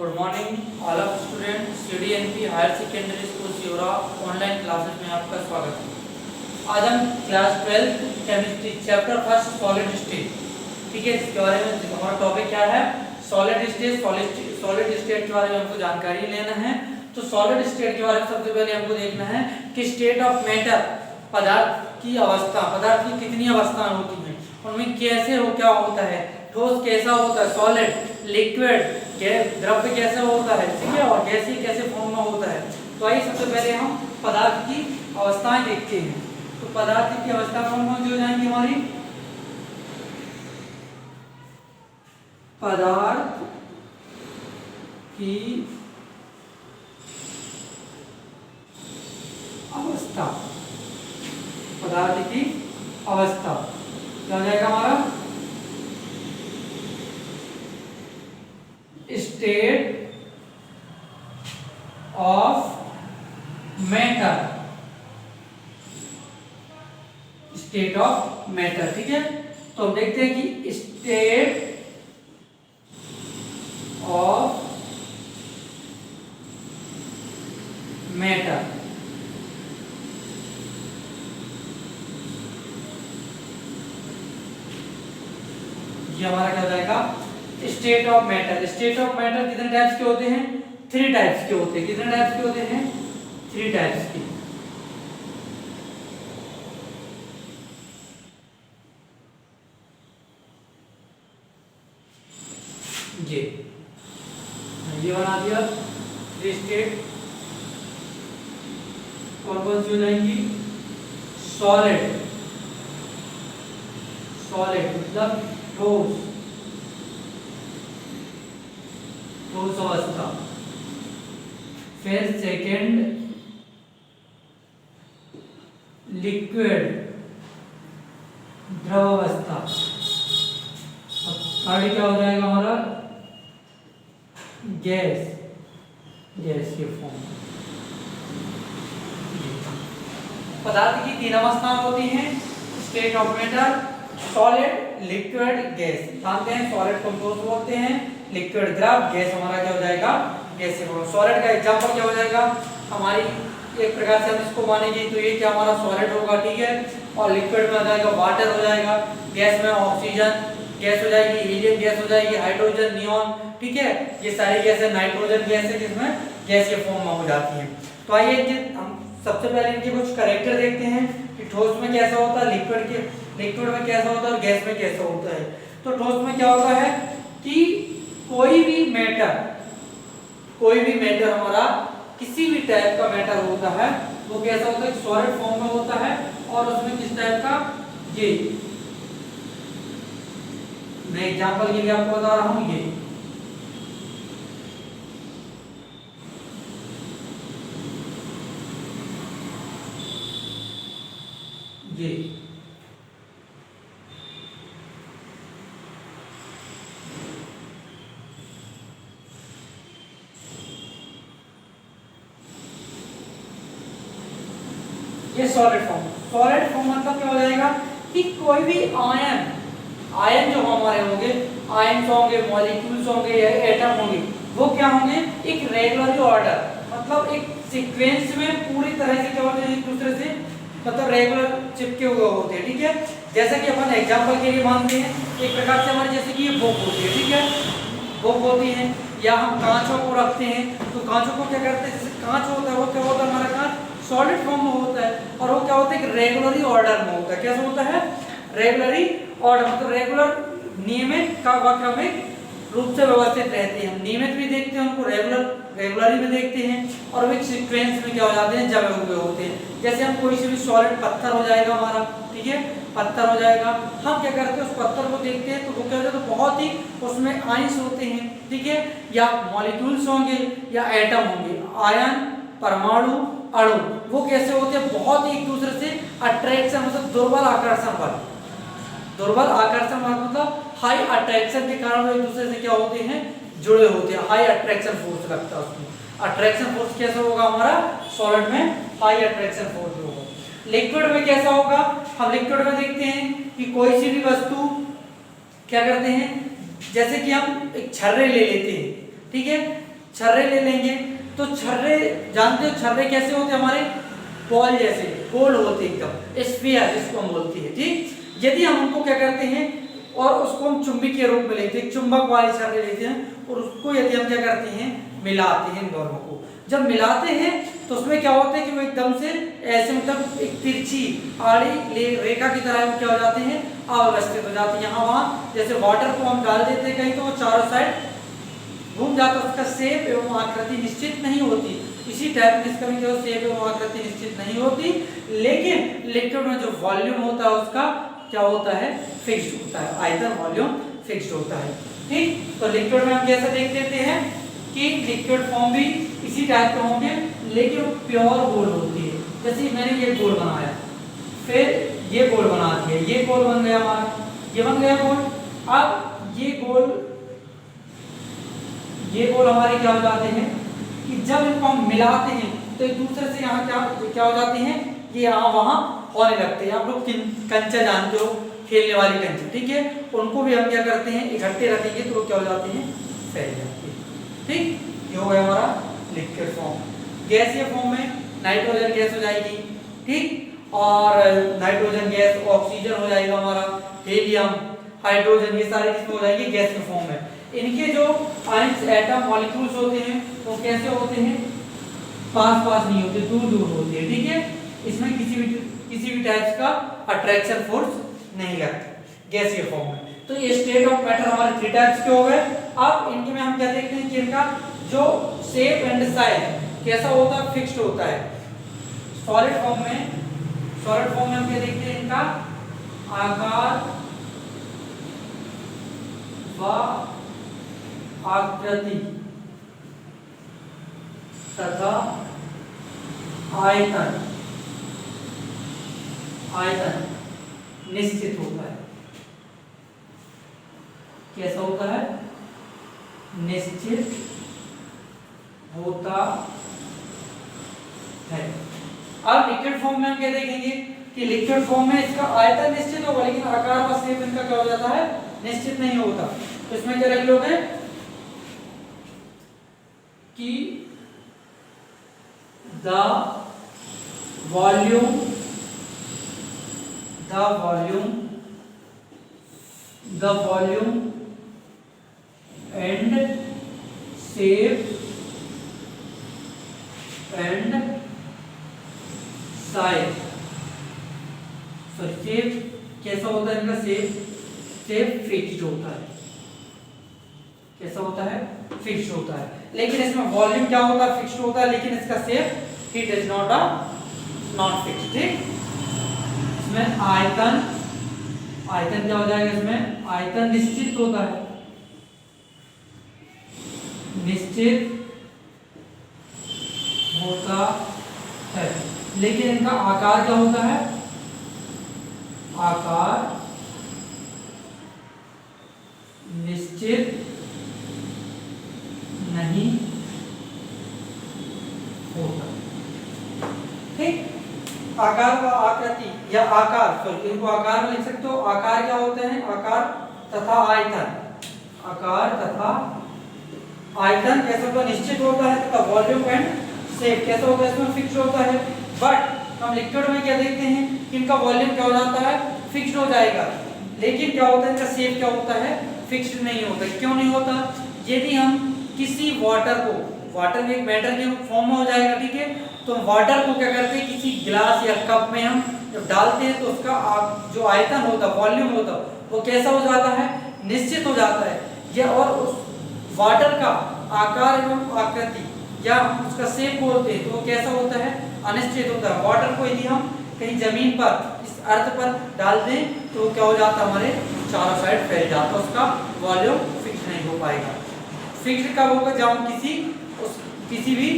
Good morning all of student CDNP higher secondary school Siyora online classes में आपका स्वागत है। आज हम class 12 chemistry chapter first solid state, ठीक है, इसके बारे में हमारा टॉपिक क्या है, सॉलिड स्टेट। सॉलिड स्टेट के बारे में हमको जानकारी लेना है। तो सॉलिड स्टेट के बारे में सबसे पहले हमको देखना है कि स्टेट ऑफ मैटर, पदार्थ की अवस्था, पदार्थ की कितनी अवस्थाएं होती हैं, उनमें कैसे हो क्या होता है, ठोस कैसा होता है, सॉलिड, लिक्विड, द्रव्य कैसा होता है, ठीक है, और गैसीय कैसे फॉर्म में होता है। तो आइए सबसे पहले हम पदार्थ की अवस्थाएं देखते हैं। तो पदार्थ की अवस्था कौन कौन सी हो जाएंगी हमारी, पदार्थ की अवस्था, पदार्थ की अवस्था क्या हो जाएगा हमारा, state of matter, state of matter, ठीक है। तो हम देखते हैं कि स्टेट ऑफ मैटर, ये हमारा क्या हो जाएगा, state of matter. State of matter कितने टाइप्स के होते हैं, 3 टाइप्स के होते हैं। कितने टाइप्स के होते हैं, 3 टाइप्स के। ये बना दिया 3 स्टेट। कौन कौन सी हो जाएंगी, सॉलिड, सॉलिड मतलब ठोस, ठोस अवस्था। फिर सेकंड लिक्विड, द्रव अवस्था। थर्ड क्या हो जाएगा हमारा, गैस, गैस के फॉर्म। पदार्थ की 3 अवस्थाएं होती हैं, state of matter, solid, liquid, gas. जानते हैं सॉलिड को ठोस बोलते हैं, लिक्विड द्रव, गैस हमारा क्या हो जाएगा, गैसीय फॉर्म। सॉलिड का एग्जांपल क्या हो जाएगा हमारी, एक प्रकार से हम इसको मानेंगे तो ये क्या हमारा सॉलिड होगा, ठीक है। और लिक्विड में आ जाएगा वाटर हो जाएगा, गैस में ऑक्सीजन गैस हो जाएगी, हीलियम गैस हो जाएगी, हाइड्रोजन, नियॉन, ठीक है। ये सारी गैसें नाइट्रोजन गैस है जिसमें गैसीय फॉर्म में हो जाती हैं। तो आइए हम सबसे पहले इनके कुछ कैरेक्टर देखते हैं कि ठोस में कैसा होता है, लिक्विड में कैसा होता है और गैस में कैसा होता है। तो ठोस में क्या होता है कि कोई भी मैटर हमारा किसी भी टाइप का मैटर होता है वो कैसा होता है, सॉलिड फॉर्म में होता है। और उसमें किस टाइप का, ये मैं एग्जांपल के लिए आपको बता रहा हूं, ये सॉलिड फॉर्म। सॉलिड फॉर्म मतलब क्या हो जाएगा कि कोई भी आयन जो हमारे होंगे, आयन्स होंगे, मॉलिक्यूल्स होंगे या एटम होंगे, वो क्या होंगे, एक रेगुलर ऑर्डर, मतलब एक सीक्वेंस में पूरी तरह से क्या होते हैं, एक दूसरे से मतलब रेगुलर चिपके हुए होते हैं, ठीक है। जैसे कि अपन एग्जांपल के लिए मानते हैं एक प्रकार से हमारे जैसे कि ये बुक होती है, ठीक है, बुक होती है, या हम कांचों को रखते हैं तो कांचों को क्या करते हैं, जैसे कांच होता है वो क्या होता है, हमारा कांच सॉलिड फॉर्म में होता है और वो क्या होता है, रेगुलरली ऑर्डर में होता है। कैसे होता है, रेगुलरली ऑर्डर, मतलब रेगुलर, नियमित का क्रमिक रूप से व्यवस्थित रहते हैं। हम नियमित भी देखते हैं उनको, रेगुलरली भी देखते हैं, और वो एक सीक्वेंस में क्या हो जाते हैं, जमे हुए होते हैं। जैसे हम कोई से भी सॉलिड पत्थर हो जाएगा हमारा, ठीक है, पत्थर हो जाएगा, हम क्या करते हैं उस पत्थर को देखते हैं तो वो क्या होता है, तो बहुत ही उसमें आयन्स होते हैं, ठीक है, या मॉलिक्यूल्स होंगे या एटम होंगे, आयन, परमाणु, अणु, वो कैसे होते हैं, बहुत ही एक दूसरे से अट्रैक्शन, मतलब दुर्बल आकर्षण बल, दुर्बल आकर्षण बल मतलब हाई अट्रैक्शन के कारण वो एक दूसरे से क्या होते हैं, जुड़े होते हैं। हाई अट्रैक्शन फोर्स लगता है उसमें। अट्रैक्शन फोर्स कैसा होगा हमारा, सॉलिड में हाई अट्रैक्शन फोर्स होगा। लिक्विड में कैसा होगा, हम लिक्विड में देखते हैं कि कोई सी भी वस्तु क्या करते हैं, जैसे कि हम एक छर्रे ले लेते हैं, ठीक है, छर्रे ले लेंगे तो छर्रे जानते हो छर्रे कैसे होते हैं हमारे बॉल जैसे गोल होते एकदम स्फीयर जिसको हम बोलते हैं ठीक। यदि हम उनको क्या करते हैं और उसको हम चुंबक के रूप में लेते हैं चुंबक वाले छर्रे लेते हैं और उसको यदि हम क्या करते हैं मिलाते हैं इन दोनों को जब मिलाते हैं तो उसमें क्या होता है कि वो एकदम से ऐसे मतलब एक तिरछी आड़ी रेखा की तरह वो क्या हो जाते हैं अव्यवस्थित हो जाते हैं यहाँ वहाँ जैसे वाटर को हम डाल देते हैं कहीं तो वो चारों साइड घूम जाता है उसका शेप एवं आकृति निश्चित नहीं होती। इसी टाइप में इसका भी जो शेप एवं आकृति निश्चित नहीं होती लेकिन लिक्विड में जो वॉल्यूम होता है उसका क्या होता है फिक्स्ड होता है आयतन वॉल्यूम फिक्स्ड होता है ठीक। तो लिक्विड में हम कैसे देख लेते हैं कि लिक्विड फॉर्म भी इसी टाइप के होंगे लेकिन प्योर गोल होती है। जैसे मैंने ये गोल बनाया फिर ये गोल बना दिया ये गोल बन गया हमारा ये बन गया गोल। अब ये गोल हमारे क्या हो जाते हैं कि जब इनको हम मिलाते हैं तो एक दूसरे से यहाँ क्या हो जाते हैं ये यहाँ वहाँ होने लगते हैं। आप लोग कंचा जानते हो खेलने वाली कंचे ठीक है उनको भी हम क्या करते हैं इकट्ठे रखेंगे तो वो क्या हो जाते हैं फैल जाते हैं ठीक। ये हो गया हमारा लिक्विड फॉर्म। गैसीय फॉर्म में नाइट्रोजन गैस हो जाएगी ठीक और नाइट्रोजन गैस ऑक्सीजन हो जाएगा हमारा हीलियम हाइड्रोजन ये सारे किसमें हो जाएंगे गैस के फॉर्म में। इनके जो आयंस एटम मॉलिक्यूल्स होते हैं वो कैसे होते हैं पास पास नहीं होते दूर दूर होते हैं ठीक है। इसमें किसी भी टाइप का अट्रैक्शन फोर्स नहीं लगता गैसीय फॉर्म में। तो ये स्टेट ऑफ मैटर हमारे 3 टाइप्स के हो गए। अब इनके में हम क्या देखते हैं कि इनका जो शेप एंड साइज कैसा होता है फिक्स्ड होता है। सॉलिड फॉर्म में हम क्या देखते हैं इनका आकार व आकृति तथा आयतन निश्चित होता है। कैसा होता है निश्चित होता है। अब लिक्विड फॉर्म में हम क्या देखेंगे कि लिक्विड फॉर्म में इसका आयतन निश्चित होगा लेकिन आकार व शेप इनका क्या हो जाता है निश्चित नहीं होता। तो इसमें क्या लिख लोगे कि the volume and shape and size shape कैसा होता है इनका शेप फिक्स्ड होता है। कैसा होता है फिक्स्ड होता है लेकिन इसमें वॉल्यूम क्या होता है फिक्स्ड होता है लेकिन इसका shape it is not fixed ठीक। इसमें आयतन क्या हो जाएगा इसमें आयतन निश्चित होता है लेकिन इनका आकार क्या होता है आकार निश्चित नहीं होता ठीक। आकार व आकृति या आकार इनको आकार में लिख सकते हो। आकार क्या होते हैं आकार तथा आयतन कैसा होता है निश्चित होता है तथा वॉल्यूम एंड शेप कैसा होता है इसमें फिक्स्ड होता है। बट हम लिक्विड में क्या देखते हैं कि इनका वॉल्यूम क्या हो जाता है फिक्स्ड हो जाएगा लेकिन क्या होता है इनका शेप क्या होता है फिक्स्ड नहीं होता। क्यों नहीं होता यदि हम किसी वाटर में एक मैटर के फॉर्म में हो जाएगा ठीक है तो वाटर को क्या करते हैं किसी गिलास या कप में हम जब डालते हैं तो उसका जो आयतन होता है वॉल्यूम होता है वो कैसा हो जाता है निश्चित हो जाता है। या और उस वाटर का आकार एवं आकृति या उसका शेप बोलते हैं तो वो कैसा होता है अनिश्चित होता है। वाटर को यदि हम कहीं जमीन पर इस अर्थ पर डाल दें तो क्या हो जाता है हमारे चारों साइड फैल जाता है उसका वॉल्यूम फिक्स नहीं हो पाएगा। फिक्स कब होगा जब हम किसी भी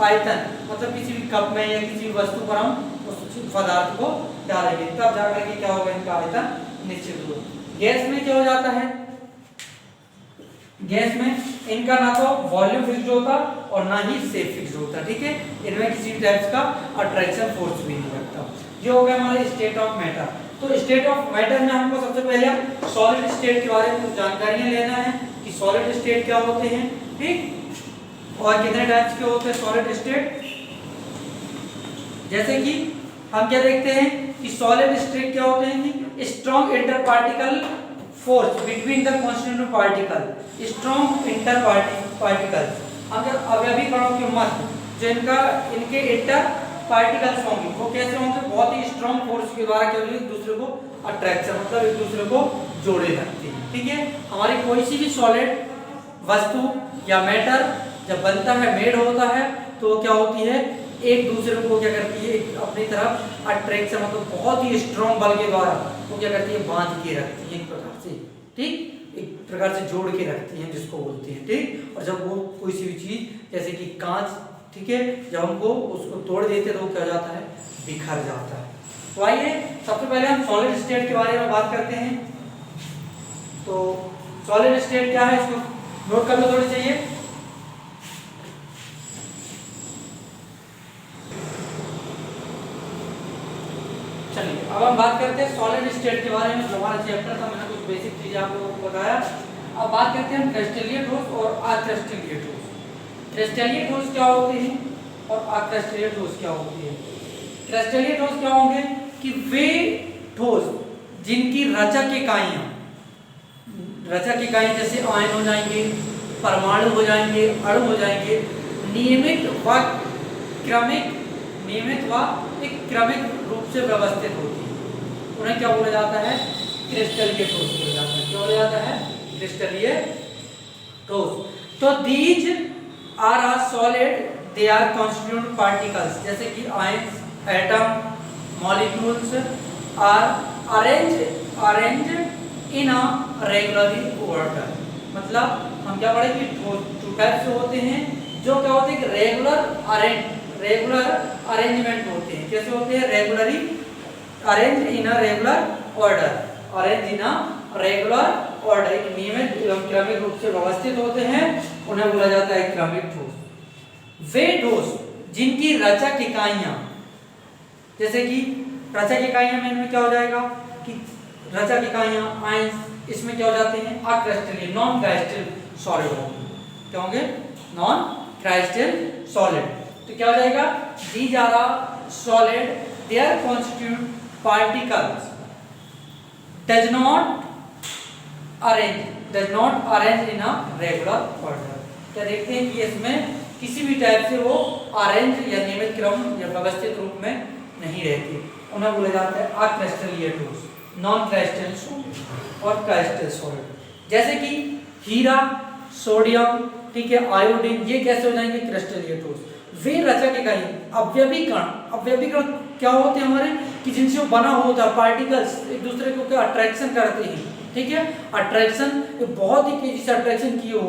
आयतन मतलब किसी भी कप में या किसी भी वस्तु पर हम उस पदार्थ को डालेंगे तब जाकर के क्या होगा इनका आयतन निश्चित होगा। गैस में क्या हो जाता है गैस में इनका ना तो वॉल्यूम फिक्स्ड होता और ना ही शेप फिक्स्ड होता ठीक है। इनमें किसी भी टाइप का अट्रैक्शन फोर्स भी नहीं लगता। ये हो गया हमारे स्टेट ऑफ मैटर। तो स्टेट ऑफ मैटर में हमको सबसे पहले सॉलिड स्टेट के बारे में कुछ जानकारियां लेना है कि सॉलिड स्टेट क्या होते हैं ठीक। और कितने टाइप्स के होते हैं सॉलिड स्टेट? जैसे कि हम क्या देखते हैं कि सॉलिड स्टेट क्या होते हैं कि strong inter particle force between the constituent particle, strong inter particle, अगर अवयवी कणों के मध्य जो इनके इंटर पार्टिकल्स होंगे वो कैसे होंगे? बहुत ही स्ट्रॉन्ग फोर्स के द्वारा क्या होंगे? एक दूसरे को अट्रैक्शन मतलब एक दूसरे को जोड़े रखते हैं। ठीक है, हमारी कोई सी भी सॉलिड वस्तु या मैटर जब बनता है, मेड होता है, तो क्या होती है? एक दूसरे को क्या करती है? अपनी तरफ अट्रैक्शन मतलब बहुत ही स्ट्रॉन्ग बल के द्वारा वो क्या करती है? बांध के रखती है एक प्रकार से। ठीक, एक प्रकार से जोड़ के रखती हैं जिसको बोलते हैं। ठीक, और जब वो कोई सी भी चीज जैसे कि कांच, ठीक है, जब हमको उसको तोड़ देते तो क्या हो जाता है? बिखर जाता है। तो आइए सबसे पहले हम सॉलिड स्टेट के बारे में बात करते हैं। तो सॉलिड स्टेट क्या है इसको नोट कर लो थोड़ी चाहिए। चलिए अब हम बात करते हैं सॉलिड स्टेट के बारे में। जो हमारा चैप्टर था, मैंने कुछ बेसिक चीजें आप लोगों को बताया। अब बात करते हैं हम क्रिस्टलीय ठोस और अक्रिस्टलीय ठोस। क्रिस्टलीय ठोस क्या होते हैं और अक्रिस्टलीय ठोस क्या होती है? क्रिस्टलीय ठोस क्या होंगे कि वे ठोस जिनकी रचक इकाइयां, रचक इकाइयां जैसे आयन हो जाएंगे, परमाणु हो जाएंगे, अणु हो जाएंगे, नियमित व क्रमिक रूप से व्यवस्थित होती है, उन्हें क्या बोला जाता है? क्रिस्टलीय ठोस बोला जाता है। क्या बोला जाता है? क्रिस्टलीय ठोस। तो these are a solid, they are constituent particles, जैसे कि ions, atom, molecules are arrange in a regularly order. मतलब हम क्या पढ़े कि टू टाइप्स होते हैं जो क्या होते हैं? रेगुलर अरेंजमेंट होते हैं। कैसे होते हैं? Regularly arrange in a regular order, arrange in a regular order, नियमित एवं क्रमिक रूप से व्यवस्थित होते हैं, उन्हें बोला जाता है क्रमिक ठोस। वे ठोस जिनकी रचक इकाइयां, जैसे कि रचक इकाइयां में क्या हो जाएगा कि रचक इकाइयां आयंस, इसमें क्या हो जाते हैं? अक्रिस्टलीय, नॉन क्राइस्टल सॉलिड होंगे। क्या होंगे? Non crystal solid. तो क्या हो जाएगा? These are a solid, their constituent particles does not arrange in a regular order. क्या देखते हैं कि इसमें किसी भी टाइप से वो अरेंज या नियमित क्रम या व्यवस्थित रूप में नहीं रहती, उन्हें बोला जाता है अक्रिस्टलीय ठोस, नॉन क्राइस्टल सॉलिड और क्राइस्टल सॉलिड। जैसे कि हीरा, सोडियम, ठीक है, आयोडीन, ये कैसे हो जाएंगे? क्रिस्टलीय ठोस। वे रचक इकाई अवयवी कण क्या होते हैं हमारे कि जिनसे वो बना होता है, पार्टिकल्स एक दूसरे को क्या अट्रैक्शन करते हैं। ठीक है, अट्रैक्शन बहुत ही तेजी से अट्रैक्शन किए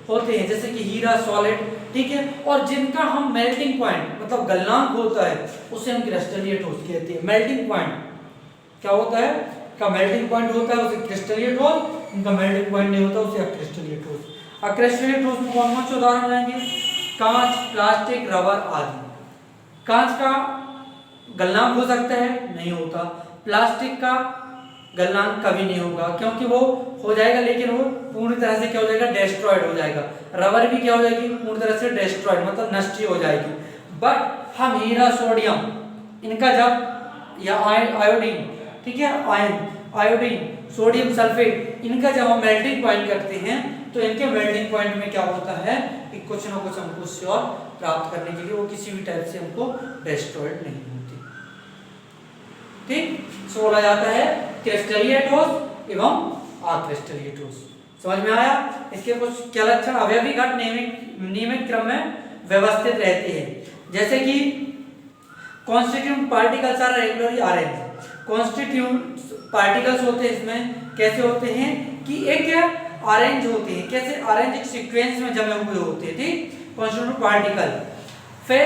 होते हैं, जैसे कि हीरा सॉलिड, ठीक है, और जिनका हम मेल्टिंग पॉइंट मतलब गलनांक होता है उसे हम क्रिस्टलीय ठोस कहते हैं। मेल्टिंग पॉइंट क्या होता है? का मेल्टिंग पॉइंट होता है उसे क्रिस्टलीय ठोस, इनका मेल्टिंग पॉइंट नहीं होता उसे अक्रिस्टलीय ठोस। अक्रिस्टलीय ठोस में कौन कौन से उदाहरण आएंगे? कांच, प्लास्टिक, रबर आदि। कांच का गलनांक हो सकता है? नहीं होता। प्लास्टिक का गलनांक कभी नहीं होगा क्योंकि वो हो जाएगा लेकिन वो पूरी तरह से क्या हो जाएगा? डिस्ट्रॉयड हो जाएगा। रबर भी क्या हो जाएगी? पूरी तरह से डिस्ट्रॉयड मतलब नष्ट हो जाएगी। बट हम हीरा, सोडियम, इनका जब या आयोडीन, ठीक है, आयोडीन, सोडियम सल्फेट, इनका जब हम मेल्टिंग पॉइंट करते हैं तो इनके मेल्टिंग पॉइंट में क्या होता है कि कुछ ना कुछ हमको उससे और प्राप्त करने के लिए वो किसी भी टाइप से हमको डिस्ट्रॉयड नहीं होती। ठीक, सो बोला जाता है क्रिस्टलीय ठोस एवं अक्रिस्टलीय ठोस। समझ में आया? इसके कुछ क्या लक्षण? अवयवी घट नियमित क्रम में व्यवस्थित रहते हैं। जैसे कि constituent particles are regularly arrange. Constituent particles होते हैं इसमें कैसे होते हैं कि एक अरेंज होते हैं। कैसे अरेंज? एक सीक्वेंस में जमे हुए होते हैं। ठीक, कॉन्स्टिट्यूएंट पार्टिकल। फिर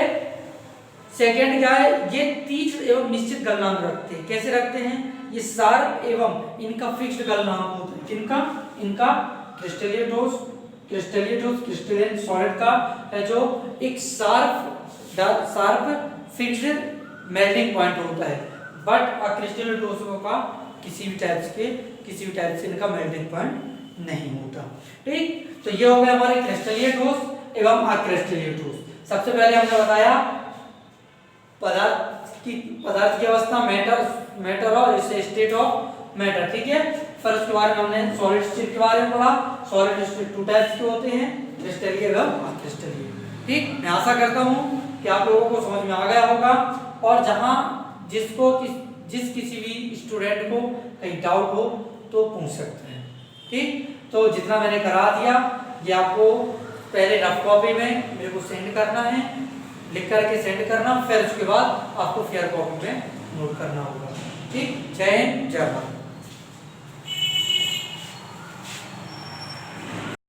सेकेंड क्या है? ये तीक्ष्ण एवं निश्चित गलनांक रखते हैं। कैसे रखते हैं? ये शार्प एवं इनका फिक्स्ड गलनांक होता है। किनका? इनका क्रिस्टलीय ठोस, क्रिस्टलीन सॉलिड का है जो एक शार्प फिक्स्ड मेल्टिंग पॉइंट होता है। बट अक्रिस्टलीय ठोसों का किसी भी टाइप से इनका मेल्टिंग पॉइंट नहीं होता। ठीक, तो ये हो गया हमारे क्रिस्टलीय ठोस एवं अक्रिस्टलीय ठोस। सबसे पहले हमने बताया पदार्थ की अवस्था, मैटर और स्टेट ऑफ मैटर, ठीक है। फिर उसके बारे में हमने सॉलिड स्टेट के बारे में पढ़ा। सॉलिड स्टेट 2 टाइप्स के होते हैं, क्रिस्टलीय एवं अक्रिस्टलीय। ठीक, मैं आशा करता हूँ कि आप लोगों को समझ में आ गया होगा। और जहां जिस किसी भी स्टूडेंट को कहीं डाउट हो तो पूछ सकते हैं। ठीक, तो जितना मैंने करा दिया ये आपको पहले रफ कॉपी में मेरे को सेंड करना है, लिख करके सेंड करना, फिर उसके बाद आपको फेयर कॉपी में नोट करना होगा। ठीक, जय हिंद, जय भारत।